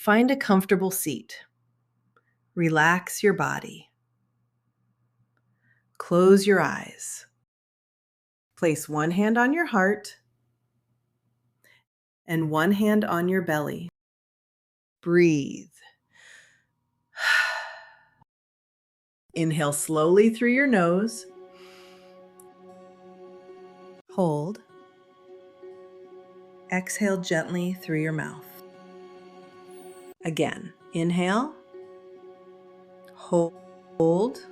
Find a comfortable seat. Relax your body. Close your eyes. Place one hand on your heart and one hand on your belly. Breathe. Inhale slowly through your nose. Hold. Exhale gently through your mouth. Again, inhale. Hold.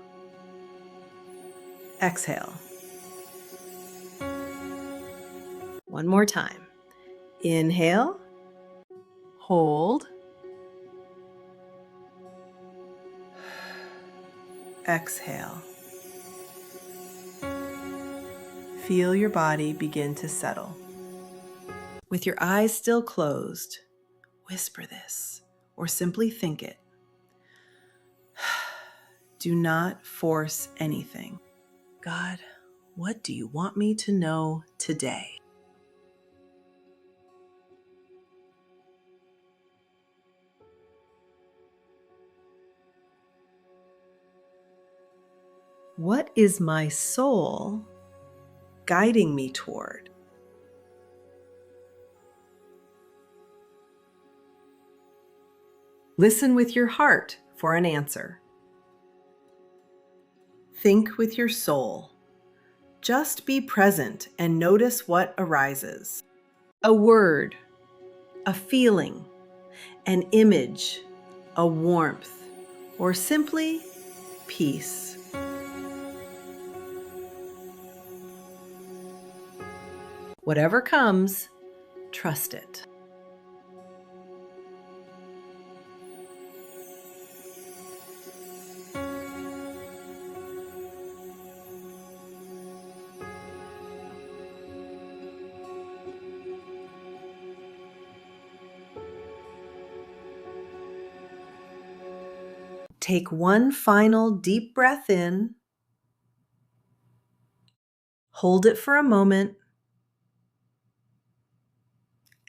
Exhale. One more time. Inhale. Hold. Exhale. Feel your body begin to settle. With your eyes still closed, whisper this or simply think it. Do not force anything. God, what do you want me to know today? What is my soul guiding me toward? Listen with your heart for an answer. Think with your soul. Just be present and notice what arises. A word, a feeling, an image, a warmth, or simply peace. Whatever comes, trust it. Take one final deep breath in. Hold it for a moment.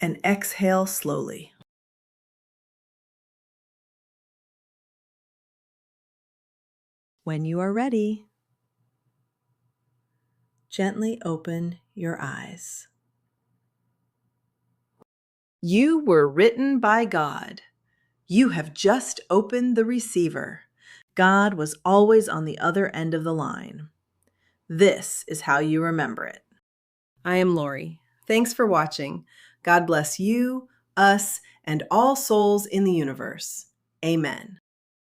And exhale slowly. When you are ready, gently open your eyes. You were written by God. You have just opened the receiver. God was always on the other end of the line. This is how you remember it. I am Lori. Thanks for watching. God bless you, us, and all souls in the universe. Amen.